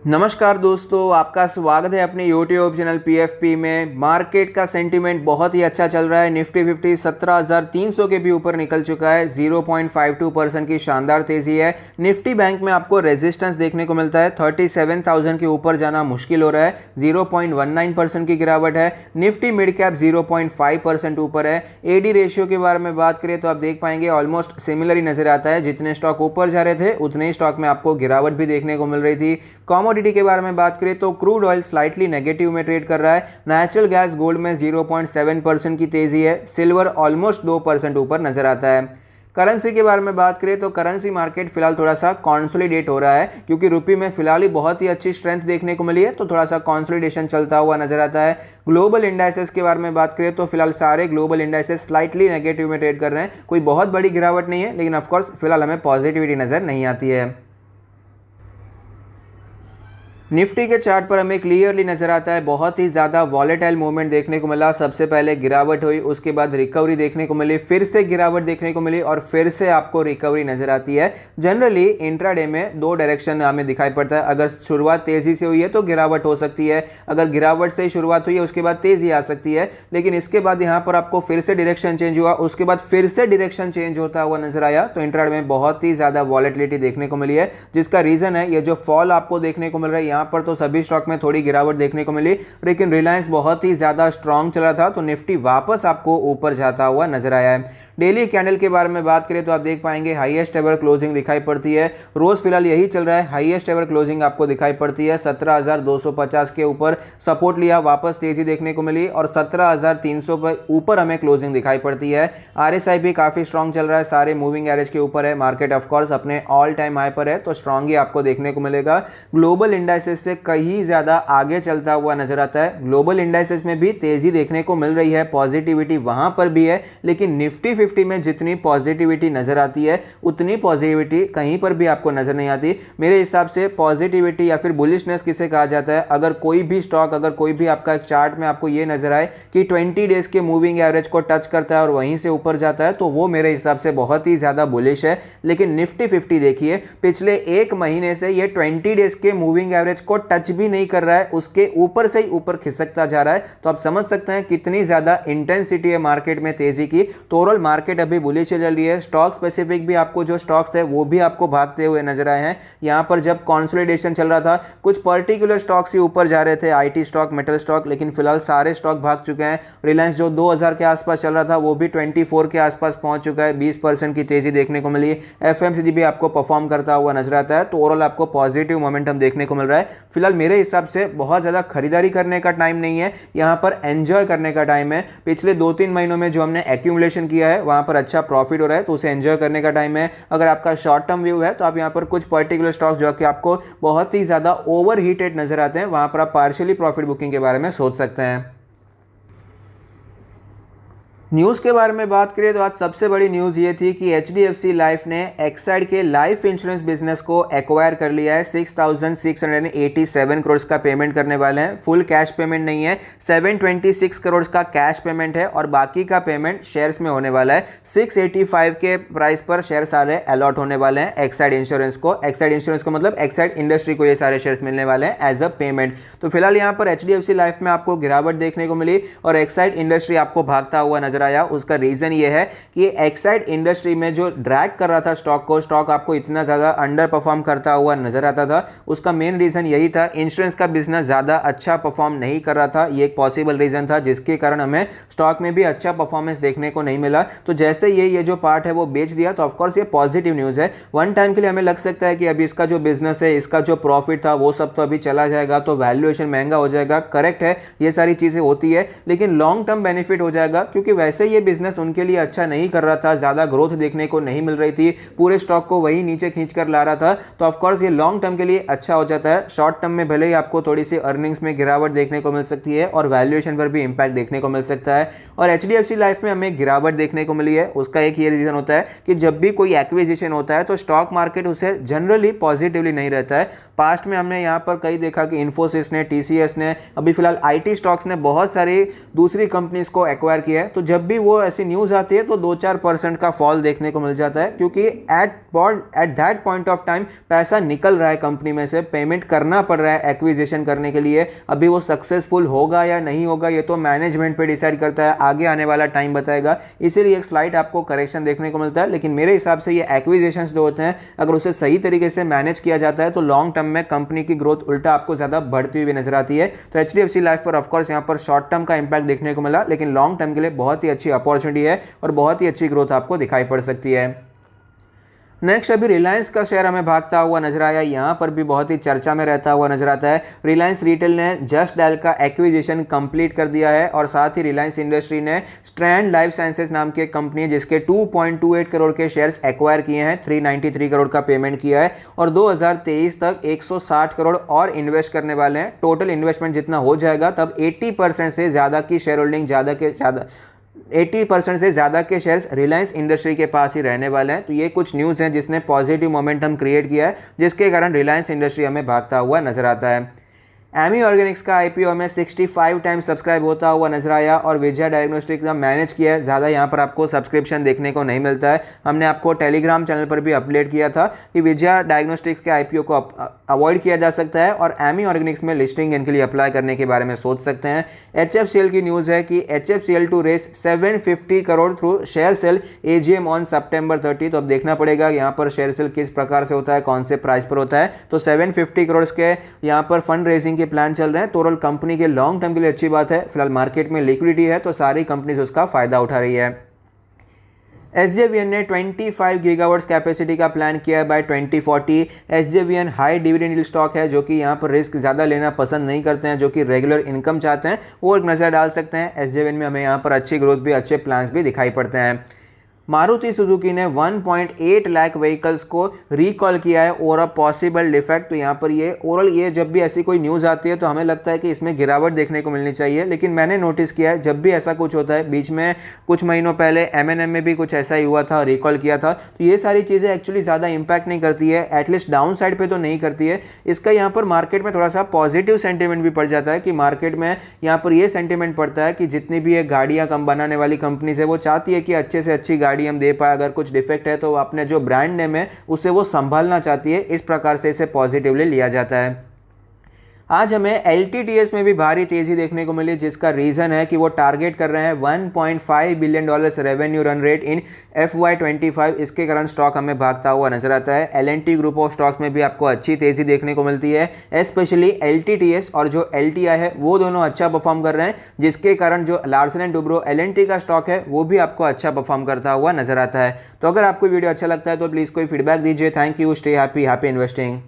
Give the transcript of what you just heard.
नमस्कार दोस्तों, आपका स्वागत है अपने यूट्यूब चैनल पीएफपी में। मार्केट का सेंटीमेंट बहुत ही अच्छा चल रहा है। निफ्टी 50 17,300 के भी ऊपर निकल चुका है। 0.52% की शानदार तेजी है। निफ्टी बैंक में आपको रेजिस्टेंस देखने को मिलता है। 37,000 के ऊपर जाना मुश्किल हो रहा है। 0.19% की गिरावट है। निफ्टी मिड कैप 0.5% ऊपर है। एडी रेशियो के बारे में बात करें तो आप देख पाएंगे ऑलमोस्ट सिमिलर ही नजर आता है। जितने स्टॉक ऊपर जा रहे थे उतने ही स्टॉक में आपको गिरावट भी देखने को मिल रही थी। कमोडिटी के बारे में बात करें तो क्रूड ऑयल स्लाइटली नेगेटिव में ट्रेड कर रहा है। नेचुरल गैस गोल्ड में 0.7% की तेजी है। सिल्वर ऑलमोस्ट 2% ऊपर नजर आता है। करेंसी के बारे में बात करें तो करेंसी मार्केट फिलहाल थोड़ा सा कॉन्सोलिडेट हो रहा है, क्योंकि रुपये में फिलहाल ही बहुत ही अच्छी स्ट्रेंथ देखने को मिली है, तो थोड़ा सा कॉन्सोलिडेशन चलता हुआ नजर आता है। ग्लोबल इंडाइसेस के बारे में बात करें तो फिलहाल सारे ग्लोबल इंडाइसेस स्लाइटली नेगेटिव में ट्रेड कर रहे हैं। कोई बहुत बड़ी गिरावट नहीं है, लेकिन ऑफकोर्स फिलहाल हमें पॉजिटिविटी नजर नहीं आती है। निफ्टी के चार्ट पर हमें क्लियरली नजर आता है बहुत ही ज़्यादा वॉलेटाइल मूवमेंट देखने को मिला। सबसे पहले गिरावट हुई, उसके बाद रिकवरी देखने को मिली, फिर से गिरावट देखने को मिली और फिर से आपको रिकवरी नजर आती है। जनरली इंट्राडे में दो डायरेक्शन हमें दिखाई पड़ता है। अगर शुरुआत तेज़ी से हुई है तो गिरावट हो सकती है, अगर गिरावट से शुरुआत हुई है उसके बाद तेज़ी आ सकती है। लेकिन इसके बाद यहाँ पर आपको फिर से डायरेक्शन चेंज हुआ, उसके बाद फिर से डायरेक्शन चेंज होता हुआ नजर आया। तो इंट्राडे में बहुत ही ज़्यादा वॉलेटिलिटी देखने को मिली है, जिसका रीज़न है ये जो फॉल आपको देखने को मिल रहा है। यहाँ पर तो सभी स्टॉक में थोड़ी गिरावट देखने को मिली, लेकिन रिलायंस बहुत ही ज्यादा स्ट्रांग चला था, तो निफ्टी वापस आपको ऊपर जाता हुआ नजर आया है। डेली कैंडल के बारे में बात करें तो आप देख पाएंगे हाईएस्ट एवर क्लोजिंग दिखाई पड़ती है। रोज फिलहाल यही चल रहा है, हाईएस्ट एवर क्लोजिंग आपको दिखाई पड़ती है। 17,250 के ऊपर सपोर्ट लिया, वापस तेजी देखने को मिली और 17,300 पर ऊपर हमें क्लोजिंग दिखाई पड़ती है। आरएसआई भी काफी स्ट्रांग चल रहा है, सारे मूविंग एवरेज के ऊपर है। मार्केट ऑफकोर्स अपने ऑल टाइम हाई पर है, तो स्ट्रांग ही आपको देखने को मिलेगा। ग्लोबल इंडाइसेस से कहीं ज्यादा आगे चलता हुआ नजर आता है। ग्लोबल इंडाइसेस में भी तेजी देखने को मिल रही है, पॉजिटिविटी वहां पर भी है, लेकिन निफ्टी 50 में जितनी पॉजिटिविटी नजर आती है उतनी पॉजिटिविटी कहीं पर भी आपको नजर नहीं आती। मेरे हिसाब से पॉजिटिविटी या फिर बुलिशनेस किसे कहा जाता है, अगर कोई भी स्टॉक, अगर कोई भी आपका एक चार्ट में आपको ये नजर आए कि 20 डेज के मूविंग एवरेज को टच करता है और वहीं से ऊपर जाता है, तो वो मेरे हिसाब से बहुत ही ज्यादा बुलिश है। लेकिन निफ्टी 50 देखिए, पिछले एक महीने से ये 20 डेज के मूविंग एवरेज को टच भी नहीं कर रहा है, उसके ऊपर से ही ऊपर खिसकता जा रहा है। तो आप समझ सकते हैं कितनी ज्यादा इंटेंसिटी है मार्केट में तेजी की। तो ओवरऑल मार्केट अभी बुलिश चल रही है। स्टॉक स्पेसिफिक भी आपको जो स्टॉक्स थे वो भी आपको भागते हुए नजर आए हैं। यहां पर जब कंसोलिडेशन चल रहा था, कुछ पर्टिकुलर स्टॉक्स ही ऊपर जा रहे थे, आईटी स्टॉक, मेटल स्टॉक, लेकिन फिलहाल सारे स्टॉक भाग चुके हैं। रिलायंस जो 2000 के आसपास चल रहा था वो भी 24 के आसपास पहुंच चुका है। 20% की तेजी देखने को मिली। एफएमसीजी भी आपको परफॉर्म करता हुआ नजर आता है। तो ओवरऑल आपको पॉजिटिव मोमेंटम देखने को मिल रहा है। फिलहाल मेरे हिसाब से बहुत ज्यादा खरीदारी करने का टाइम नहीं है, यहां पर एंजॉय करने का टाइम है। पिछले 2-3 महीनों में जो हमने एक्यूमुलेशन किया है वहां पर अच्छा प्रॉफिट हो रहा है, तो उसे एंजॉय करने का टाइम है। अगर आपका शॉर्ट टर्म व्यू है तो आप यहां पर कुछ पर्टिकुलर स्टॉक्स जो कि आपको बहुत ही ज्यादा ओवर हीटेड नजर आते हैं, वहां पर आप पार्शियली प्रॉफिट बुकिंग के बारे में सोच सकते हैं। न्यूज़ के बारे में बात करें तो आज सबसे बड़ी न्यूज़ ये थी कि एचडीएफसी लाइफ ने एक्साइड के लाइफ इंश्योरेंस बिजनेस को एक्वायर कर लिया है। 6,687 करोड़ का पेमेंट करने वाले हैं। फुल कैश पेमेंट नहीं है, 726 करोड़ का कैश पेमेंट है और बाकी का पेमेंट शेयर्स में होने वाला है। 685 के प्राइस पर शेयर सारे अलॉट होने वाले हैं एक्साइड इंश्योरेंस को। एक्साइड इंश्योरेंस को मतलब एक्साइड इंडस्ट्री को ये सारे शेयर्स मिलने वाले हैं एज अ पेमेंट। तो फिलहाल यहाँ पर एचडीएफसी लाइफ में आपको गिरावट देखने को मिली और एक्साइड इंडस्ट्री आपको भागता हुआ नजर आया। उसका रीजन ये है कि एक्साइड इंडस्ट्री में जो ड्रैग कर रहा था स्टॉक को, स्टॉक आपको इतना ज्यादा अंडर परफॉर्म करता हुआ नजर आता था, उसका मेन रीजन यही था, इंश्योरेंस का बिजनेस ज्यादा अच्छा परफॉर्म नहीं कर रहा था। ये एक पॉसिबल रीजन था जिसके कारण हमें स्टॉक में भी अच्छा परफॉर्मेंस देखने को नहीं मिला। तो जैसे ये जो पार्ट है वो बेच दिया, तो ऑफकोर्स ये पॉजिटिव न्यूज है। वन टाइम के लिए हमें लग सकता है कि अभी इसका जो बिजनेस है, इसका जो प्रॉफिट था वो सब तो अभी चला जाएगा, तो वैल्यूएशन महंगा हो जाएगा। करेक्ट है, ये सारी चीजें होती है, लेकिन लॉन्ग टर्म बेनिफिट हो जाएगा, क्योंकि वैसे ये बिजनेस उनके लिए अच्छा नहीं कर रहा था, ज्यादा ग्रोथ देखने को नहीं मिल रही थी, पूरे स्टॉक को वही नीचे खींच कर ला रहा था। तो ऑफ कोर्स ये लॉन्ग टर्म के लिए अच्छा हो जाता है। शॉर्ट टर्म में भले ही आपको थोड़ी सी अर्निंग्स में गिरावट देखने को मिल सकती है और वैल्यूएशन पर भी इंपैक्ट देखने को मिल सकता है। और एचडीएफसी लाइफ में हमें गिरावट देखने को मिली है, उसका एक ये रीजन होता है कि जब भी कोई एक्विजिशन होता है तो स्टॉक मार्केट उसे जनरली पॉजिटिवली नहीं रहता है। पास्ट में हमने यहाँ पर कई देखा कि इन्फोसिस ने, टीसीएस ने, अभी फिलहाल आईटी स्टॉक्स ने बहुत सारी दूसरी कंपनीज को एक्वायर किया है। तो जब भी वो ऐसी न्यूज़ आती है तो 2-4% का फॉल देखने को मिल जाता है, क्योंकि at that point of time पैसा निकल रहा है कंपनी में से, पेमेंट करना पड़ रहा है एक्विजिशन करने के लिए। अभी वो सक्सेसफुल होगा या नहीं होगा ये तो मैनेजमेंट पे डिसाइड करता है, आगे आने वाला टाइम बताएगा, इसीलिए एक स्लाइट आपको करेक्शन देखने को मिलता है। लेकिन मेरे हिसाब से ये एक्विजिशंस जो होते हैं अगर उसे सही तरीके से मैनेज किया जाता है तो लॉन्ग टर्म में कंपनी की ग्रोथ उल्टा आपको ज़्यादा बढ़ती हुई नजर आती है। तो HDFC लाइफ पर ऑफकोर्स यहाँ पर शॉर्ट टर्म का इंपैक्ट देखने को मिला, लेकिन लॉन्ग टर्म के लिए बहुत ही अच्छी अपॉर्चुनिटी है और बहुत ही अच्छी ग्रोथ आपको दिखाई पड़ सकती है। नेक्स्ट अभी रिलायंस का शेयर हमें भागता हुआ नजर आया, यहाँ पर भी बहुत ही चर्चा में रहता हुआ नजर आता है। रिलायंस रिटेल ने जस्ट डायल का एक्विजिशन कंप्लीट कर दिया है और साथ ही रिलायंस इंडस्ट्री ने स्ट्रैंड लाइफ साइंसेज नाम की एक कंपनी जिसके 2.28 करोड़ के शेयर्स एक्वायर किए हैं, 393 करोड़ का पेमेंट किया है और 2023 तक 160 करोड़ और इन्वेस्ट करने वाले हैं। टोटल इन्वेस्टमेंट जितना हो जाएगा तब 80% से ज़्यादा की शेयर होल्डिंग 80% से ज़्यादा के शेयर्स रिलायंस इंडस्ट्री के पास ही रहने वाले हैं। तो ये कुछ न्यूज़ हैं जिसने पॉजिटिव मोमेंटम क्रिएट किया है, जिसके कारण रिलायंस इंडस्ट्री हमें भागता हुआ नजर आता है। एमी ऑर्गेनिक्स का IPO में 65 टाइम्स सब्सक्राइब होता हुआ नजर आया और विजया डायग्नोस्टिक का मैनेज किया है। ज़्यादा यहाँ पर आपको सब्सक्रिप्शन देखने को नहीं मिलता है। हमने आपको टेलीग्राम चैनल पर भी अपडेट किया था कि विजया डायग्नोस्टिक्स के IPO को अवॉइड किया जा सकता है और एमी ऑर्गेनिक्स में लिस्टिंग इनके लिए अप्लाई करने के बारे में सोच सकते हैं। HFCL की न्यूज़ है कि HFCL to raise 750 crore through share sale AGM on September 30। तो अब देखना पड़ेगा यहाँ पर शेयर सेल किस प्रकार से होता है, कौन से प्राइस पर होता है। तो 750 करोड़ के यहाँ पर फंड रेजिंग प्लान चल रहे हैं। तो ओवरऑल कंपनी के लॉन्ग टर्म के लिए अच्छी बात है। फिलहाल मार्केट में लिक्विडिटी है तो सारी कंपनीज उसका फायदा उठा रही है। SJVN ने 25 गीगावाट्स कैपेसिटी का प्लान किया है by 2040। SJVN high dividend stock है जो कि यहाँ पर रिस्क ज़्यादा लेना पसंद नहीं करते हैं, जो कि रेगुलर इनकम चाहते हैं, वो एक नज़र डाल सकते हैं। SJVN में हमें यहाँ पर अच्छी ग्रोथ भी, अच्छे प्लान्स भी दिखाई पड़ते हैं। मारुति सुजुकी ने 1.8 लाख व्हीकल्स को रिकॉल किया है और अ पॉसिबल डिफेक्ट। तो यहाँ पर ये ओवरऑल ये जब भी ऐसी कोई न्यूज़ आती है तो हमें लगता है कि इसमें गिरावट देखने को मिलनी चाहिए, लेकिन मैंने नोटिस किया है जब भी ऐसा कुछ होता है, बीच में कुछ महीनों पहले M&M में भी कुछ ऐसा ही हुआ था, रिकॉल किया था, तो ये सारी चीज़ें एक्चुअली ज़्यादा इंपैक्ट नहीं करती है, एटलीस्ट डाउन साइड पर तो नहीं करती है। इसका यहाँ पर मार्केट में थोड़ा सा पॉजिटिव सेंटिमेंट भी पड़ जाता है कि मार्केट में यहाँ पर ये सेंटिमेंट पड़ता है कि जितनी भी ये गाड़ियाँ कम बनाने वाली कंपनीज है वो चाहती है कि अच्छे से अच्छी गाड़ी हम दे पाए, अगर कुछ डिफेक्ट है तो अपने जो ब्रांड नेम है उसे वो संभालना चाहती है। इस प्रकार से इसे पॉजिटिवली लिया जाता है। आज हमें LTTS में भी भारी तेजी देखने को मिली, जिसका रीज़न है कि वो टारगेट कर रहे हैं $1.5 billion revenue run rate in FY25। इसके कारण स्टॉक हमें भागता हुआ नजर आता है। L&T ग्रुप ऑफ स्टॉक्स में भी आपको अच्छी तेजी देखने को मिलती है, स्पेशली LTTS और जो LTI है वो दोनों अच्छा परफॉर्म कर रहे हैं, जिसके कारण जो लार्सन एंड टुब्रो L&T का स्टॉक है वो भी आपको अच्छा परफॉर्म करता हुआ नजर आता है। तो अगर आपको वीडियो अच्छा लगता है तो प्लीज़ कोई फीडबैक दीजिए। Thank you, stay happy, happy investing.